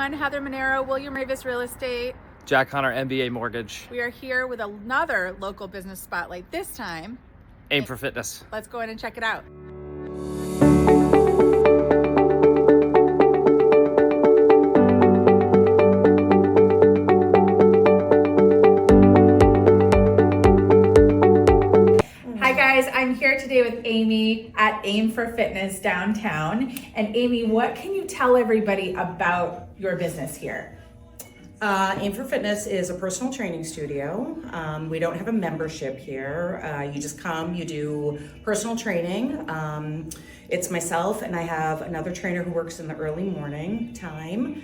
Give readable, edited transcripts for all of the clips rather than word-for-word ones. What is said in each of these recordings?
everyone. Heather Monero, William Ravis Real Estate. Jack Connor, MBA Mortgage. We are here with another local business spotlight. This time, Aim for Fitness. let's go in and check it out. Hi guys, I'm here today with Amy at Aim for Fitness downtown. And Amy, what can you tell everybody about your business here? Aim for Fitness is a personal training studio. We don't have a membership here. You just come, you do personal training. It's myself and I have another trainer who works in the early morning time.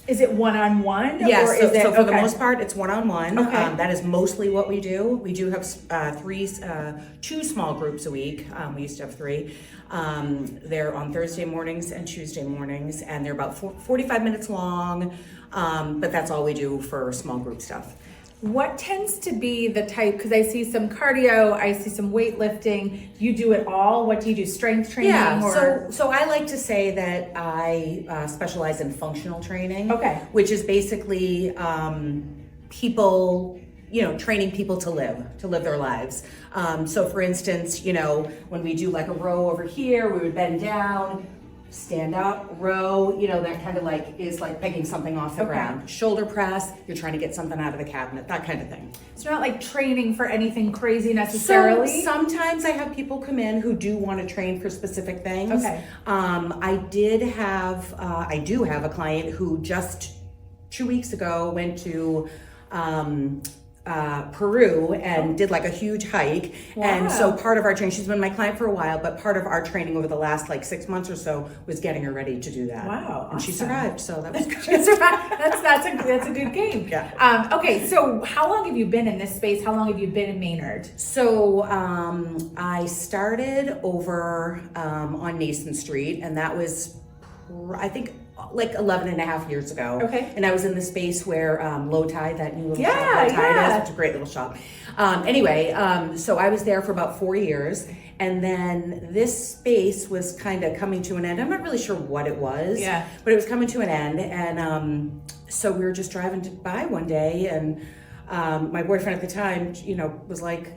Is it one-on-one? Yes, or is it, so for the most part, it's one-on-one. Okay. That is mostly what we do. We do have two small groups a week. We used to have three. They're on Thursday mornings and Tuesday mornings, and they're about 45 minutes long, but that's all we do for small group stuff. What tends to be the type, because I see some cardio, I see some weightlifting, you do it all? What do you do, strength training? Yeah, so I like to say that I specialize in functional training, Okay. which is basically people, training people to live their lives. So for instance, when we do like a row over here, we would bend down, stand up, row, that kind of is like picking something off the Okay. ground. Shoulder press, you're trying to get something out of the cabinet, that kind of thing. It's not like training for anything crazy necessarily? So sometimes I have people come in who do want to train for specific things. Okay. I do have a client who just 2 weeks ago went to Peru and did like a huge hike. Wow. And so part of our training, she's been my client for a while, but part of our training over the last 6 months or so was getting her ready to do that. Wow, And she awesome. survived, so that was good. That's a good game. Yeah. Okay, so how long have you been in this space? How long have you been in Maynard? So I started over on Nason Street, and that was, I think, 11 and a half years ago. Okay. And I was in the space where Low Tide, that new little Yeah, shop Low Tide yeah. is. It's a great little shop. So I was there for about 4 years, and then this space was kind of coming to an end. I'm not really sure what it was, Yeah. but it was coming to an end, and so we were just driving by one day, and my boyfriend at the time, was like,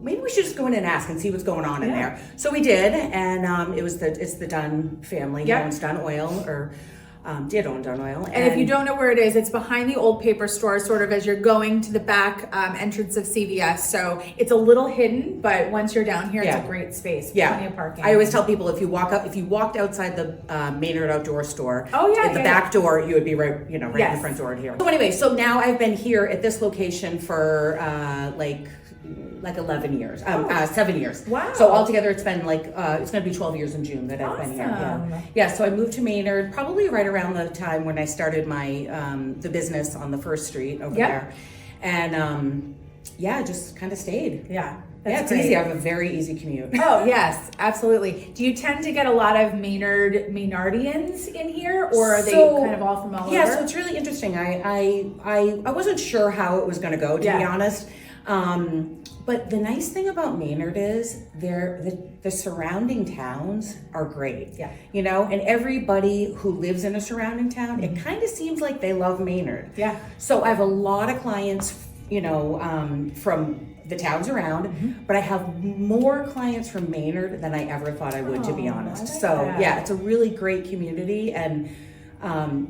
maybe we should just go in and ask and see what's going on in there. So we did, and it's the Dunn family who Yeah. owns Dunn Oil, or did own Dunn Oil. And if you don't know where it is, it's behind the old paper store, sort of as you're going to the back entrance of CVS. So it's a little hidden, but once you're down here, it's Yeah. a great space. Yeah, Plenty of parking. I always tell people if you walked outside the Maynard outdoor store, Oh, yeah, at the yeah, back door, you would be right in Yes. the front door here. So anyway, so now I've been here at this location for like 11 years, 7 years. Wow. So altogether it's been it's gonna be 12 years in June that I've been here. Awesome. Yeah. So I moved to Maynard probably right around the time when I started my, the business on the first street over Yep. there. And just kind of stayed. Yeah. Yeah, That's it's easy. great. I have a very easy commute. Oh, yes, absolutely. Do you tend to get a lot of Maynardians in here, or are they kind of all from all over? Yeah, so it's really interesting. I wasn't sure how it was going to go, to be honest. But the nice thing about Maynard is the surrounding towns are great. Yeah. And everybody who lives in a surrounding town, it kind of seems like they love Maynard. Yeah. So I have a lot of clients, from the towns around, but I have more clients from Maynard than I ever thought I would, to be honest. I like So that. yeah, it's a really great community, and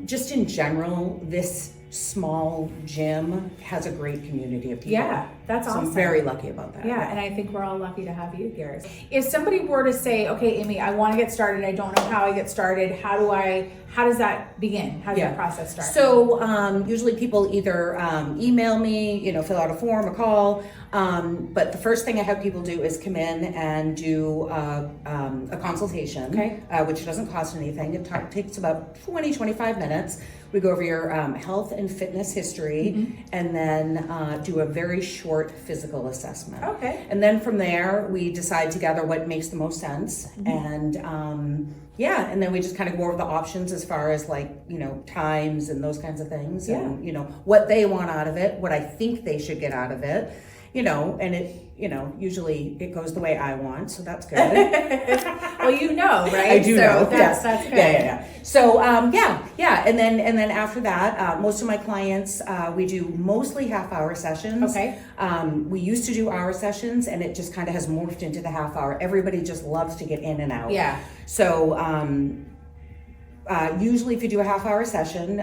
just in general, this small gym has a great community of people. Yeah, that's So awesome. I'm very lucky about that. Yeah, and I think we're all lucky to have you here. If somebody were to say, okay, Amy, I want to get started, I don't know how I get started, how does that begin? How does that process start? So usually people either email me, fill out a form, a call. But the first thing I have people do is come in and do a consultation, which doesn't cost anything. It takes about 20-25 minutes. We go over your health and fitness history, and then do a very short physical assessment. Okay. And then from there, we decide together what makes the most sense. And and then we just kind of go over the options as far as times and those kinds of things, and what they want out of it, what I think they should get out of it. and it, usually it goes the way I want, so that's good. Well, right? I do know. That's good. Yeah. So, and then after that, most of my clients, we do mostly half-hour sessions. Okay. We used to do hour sessions, and it just kind of has morphed into the half-hour. Everybody just loves to get in and out. Yeah. So, usually if you do a half-hour session,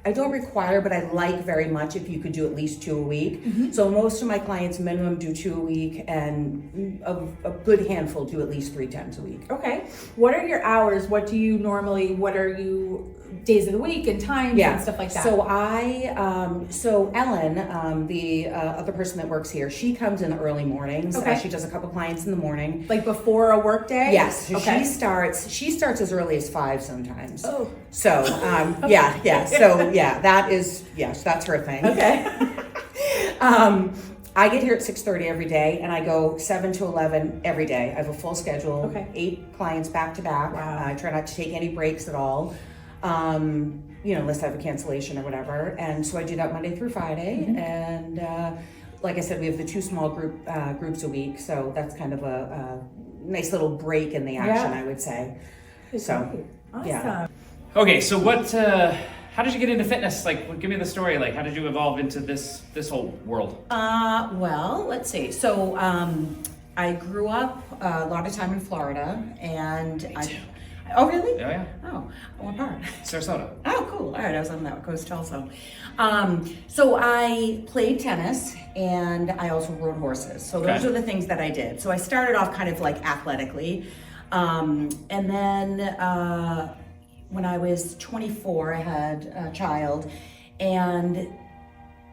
I don't require, but I like very much if you could do at least 2 a week. Mm-hmm. So most of my clients minimum do 2 a week, and a good handful do at least 3 times a week. Okay. What are your hours? What are you days of the week and times and stuff like that? So Ellen, the other person that works here, she comes in the early mornings. Okay. She does a couple clients in the morning. Like before a work day? Yes. So Okay. she starts as early as 5 sometimes. Oh. So, yeah. So, that's her thing. Okay. I get here at 6:30 every day, and I go 7 to 11 every day. I have a full schedule, Okay. 8 clients back to back. Wow. I try not to take any breaks at all, unless I have a cancellation or whatever. And so I do that Monday through Friday. Mm-hmm. And like I said, we have the 2 small groups a week, so that's kind of a nice little break in the action, Yeah. I would say. So, awesome. yeah. Okay, so how did you get into fitness? Like, give me the story. Like, how did you evolve into this whole world? Well, let's see. So, I grew up a lot of time in Florida, and Oh, really? Yeah. Oh, what part? Sarasota. Oh, cool. All right, I was on that coast also. So I played tennis, and I also rode horses. So those Okay. are the things that I did. So I started off kind of like athletically, and then when I was 24, I had a child, and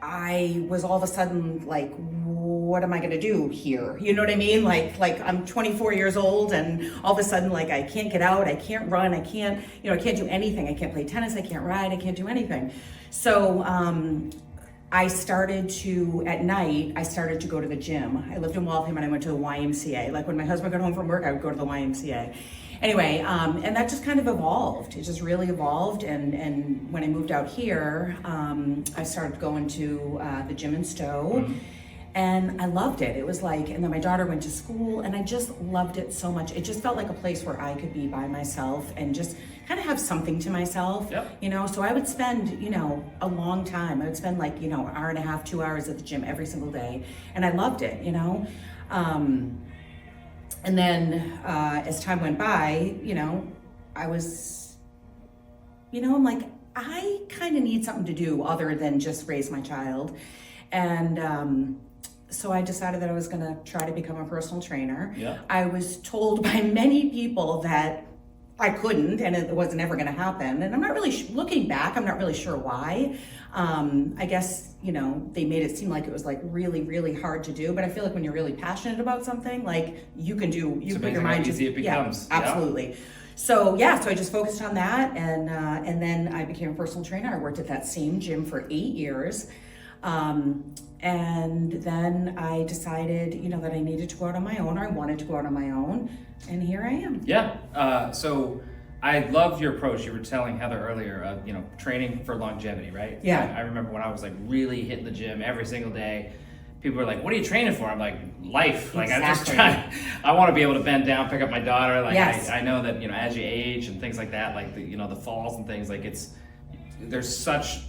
I was all of a sudden like, what am I going to do here? You know what I mean? Like I'm 24 years old, and all of a sudden, like, I can't get out, I can't run, I can't do anything. I can't play tennis, I can't ride, I can't do anything. So I started to, at night, to go to the gym. I lived in Waltham, and I went to the YMCA. Like when my husband got home from work, I would go to the YMCA. Anyway, and that just kind of evolved. It just really evolved. And when I moved out here, I started going to the gym in Stowe. Mm-hmm. And I loved it. It was like, and then my daughter went to school, and I just loved it so much. It just felt like a place where I could be by myself and just kind of have something to myself. Yep. So I would spend, a long time. I would spend like, an hour and a half, 2 hours at the gym every single day. And I loved it, And then as time went by, I was, I'm like, I kind of need something to do other than just raise my child. And so I decided that I was going to try to become a personal trainer. Yeah. I was told by many people that I couldn't, and it wasn't ever going to happen. And I'm not really, looking back, I'm not really sure why. I guess, they made it seem like it was like really, really hard to do. But I feel like when you're really passionate about something, like you put your mind to easy it becomes. Yeah, absolutely. So so I just focused on that, and then I became a personal trainer. I worked at that same gym for 8 years. And then I decided, that I needed to go out on my own, or I wanted to go out on my own, and here I am. Yeah. So I love your approach. You were telling Heather earlier, training for longevity, right? Yeah. I remember when I was like really hitting the gym every single day. People were like, "What are you training for?" I'm like, "Life." Like Exactly. I want to be able to bend down, pick up my daughter. Like Yes. I know that as you age and things like that, like the falls and things, like there's such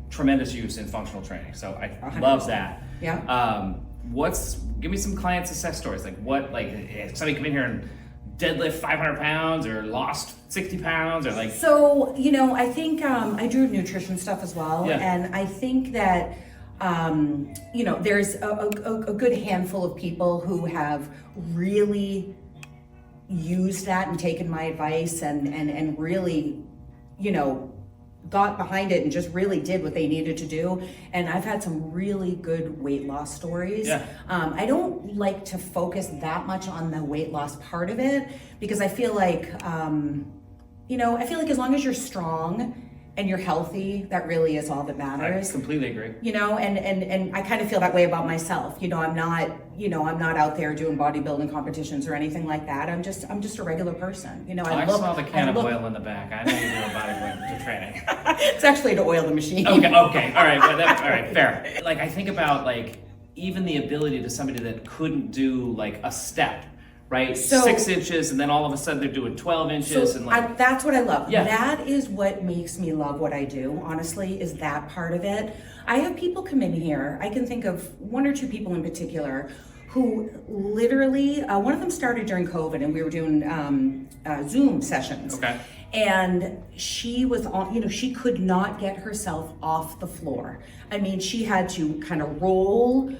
tremendous use in functional training. So I 100%. love that. Yeah. Give me some client success stories. Like somebody come in here and deadlift 500 pounds or lost 60 pounds or like. So, I think I do nutrition stuff as well. Yeah. And I think that, there's a good handful of people who have really used that and taken my advice and really, got behind it and just really did what they needed to do. And I've had some really good weight loss stories. Yeah. I don't like to focus that much on the weight loss part of it, because I feel like, as long as you're strong and you're healthy, that really is all that matters. I completely agree. And I kind of feel that way about myself. I'm not out there doing bodybuilding competitions or anything like that. I'm just a regular person. I saw the can of oil in the back. I know you do bodybuilding training. It's actually to oil the machine. Okay, all right, all right, fair. Like I think about even the ability to somebody that couldn't do like a step, right? So- 6 inches, and then all of a sudden they're doing 12 inches, So and like, that's what I love. Yeah. That is what makes me love what I do, honestly, is that part of it. I have people come in here, I can think of 1 or 2 people in particular who literally, one of them started during COVID and we were doing Zoom sessions. Okay. And she was on, she could not get herself off the floor. I mean, she had to kind of roll,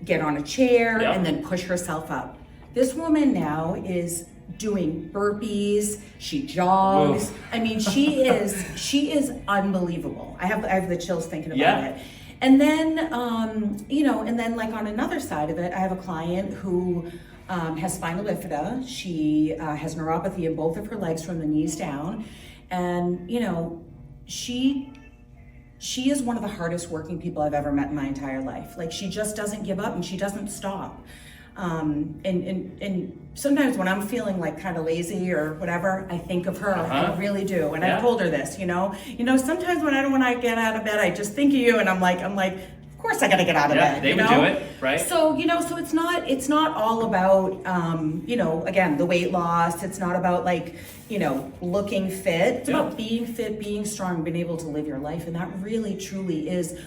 get on a chair, Yeah. and then push herself up. This woman now is doing burpees, she jogs. Whoa. I mean, she is unbelievable. I have the chills thinking about Yeah. it. And then, and then like on another side of it, I have a client who has spinal bifida. She has neuropathy in both of her legs from the knees down. And, she is one of the hardest working people I've ever met in my entire life. Like, she just doesn't give up and she doesn't stop. And sometimes when I'm feeling like kind of lazy or whatever, I think of her. I really do. And Yeah. I've told her this, sometimes when I don't want to get out of bed, I just think of you, and I'm like, of course I got to get out of bed. they would do it, right? So, so it's not all about, again, the weight loss. It's not about looking fit. It's about being fit, being strong, being able to live your life. And that really, truly is,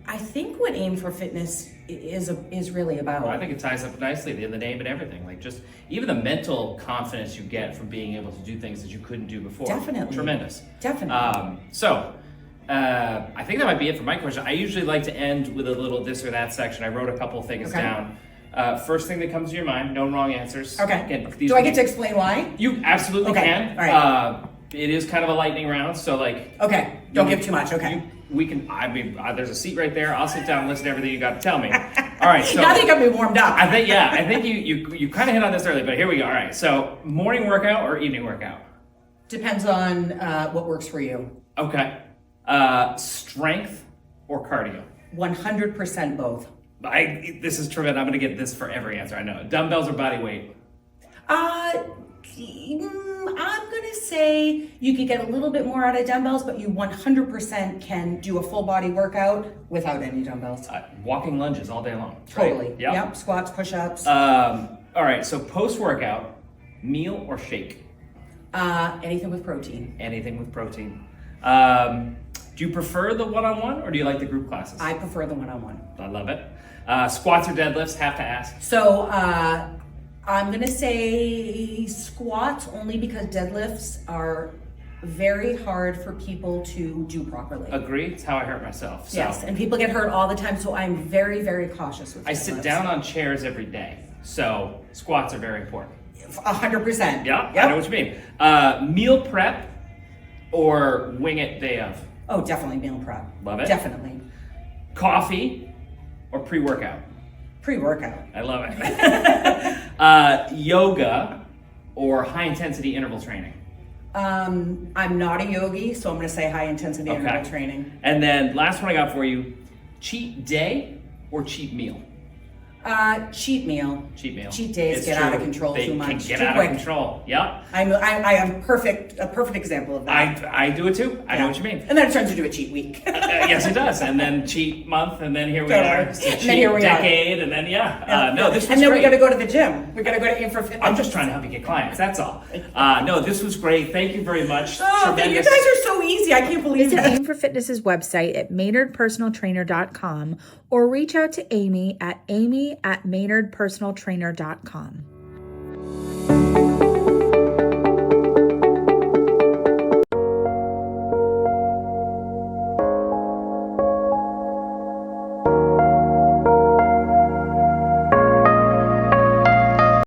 I think, what Aim for Fitness is really about. Well, I think it ties up nicely, the name and everything. Like, just even the mental confidence you get from being able to do things that you couldn't do before. Definitely. Tremendous. Definitely. I think that might be it for my question. I usually like to end with a little this or that section. I wrote a couple of things Okay. down. First thing that comes to your mind, no wrong answers. Okay. Again, Do I get to explain why? You absolutely Okay. can. All right. It is kind of a lightning round, so like. Okay. Don't give too much. Okay. We can. I mean, there's a seat right there. I'll sit down and listen to everything you got to tell me. All right. So Now they got me warmed up. I think you kind of hit on this earlier, but here we go. All right. So morning workout or evening workout? Depends on what works for you. Okay. Strength or cardio? 100% both. This is tremendous. I'm going to get this for every answer. I know. Dumbbells or body weight? I'm gonna say you could get a little bit more out of dumbbells, but you 100% can do a full body workout without any dumbbells. Walking lunges all day long. Right? Totally. Yep. Squats, push-ups. All right. So post workout, meal or shake? Anything with protein. Anything with protein. Do you prefer the one-on-one or do you like the group classes? I prefer the one-on-one. I love it. Squats or deadlifts? Have to ask. So I'm gonna say squats only because deadlifts are very hard for people to do properly. Agree. It's how I hurt myself. So. Yes, and people get hurt all the time, so I'm very, very cautious with deadlifts. I sit down on chairs every day, so squats are very important. 100%. Yeah, Yep. I know what you mean. Meal prep or wing it day of? Oh, definitely meal prep. Love it. Definitely. Coffee or pre-workout? Pre-workout. I love it. Yoga or high-intensity interval training? I'm not a yogi, so I'm gonna say high intensity interval training. And then last one I got for you, cheat day or cheat meal? Cheat meal. Cheat meal. Cheat days It's get out of true. control They too much. can get Too out quick. of control. Yep. I am a perfect example of that. I do it too. I know what you mean. And then it turns into a cheat week. Yes, it does. And then cheat month, and then here we Totally. are. So And cheat then here we are. decade, and then no, this was and then great. we gotta go to the gym. We gotta go to Aim for Fitness. I'm just trying to help you get clients. That's all. No, this was great. Thank you very much. Oh, you guys are so easy. I can't believe Visit it. Aim for Fitness's website at maynardpersonaltrainer.com or reach out to Amy at maynardpersonaltrainer.com.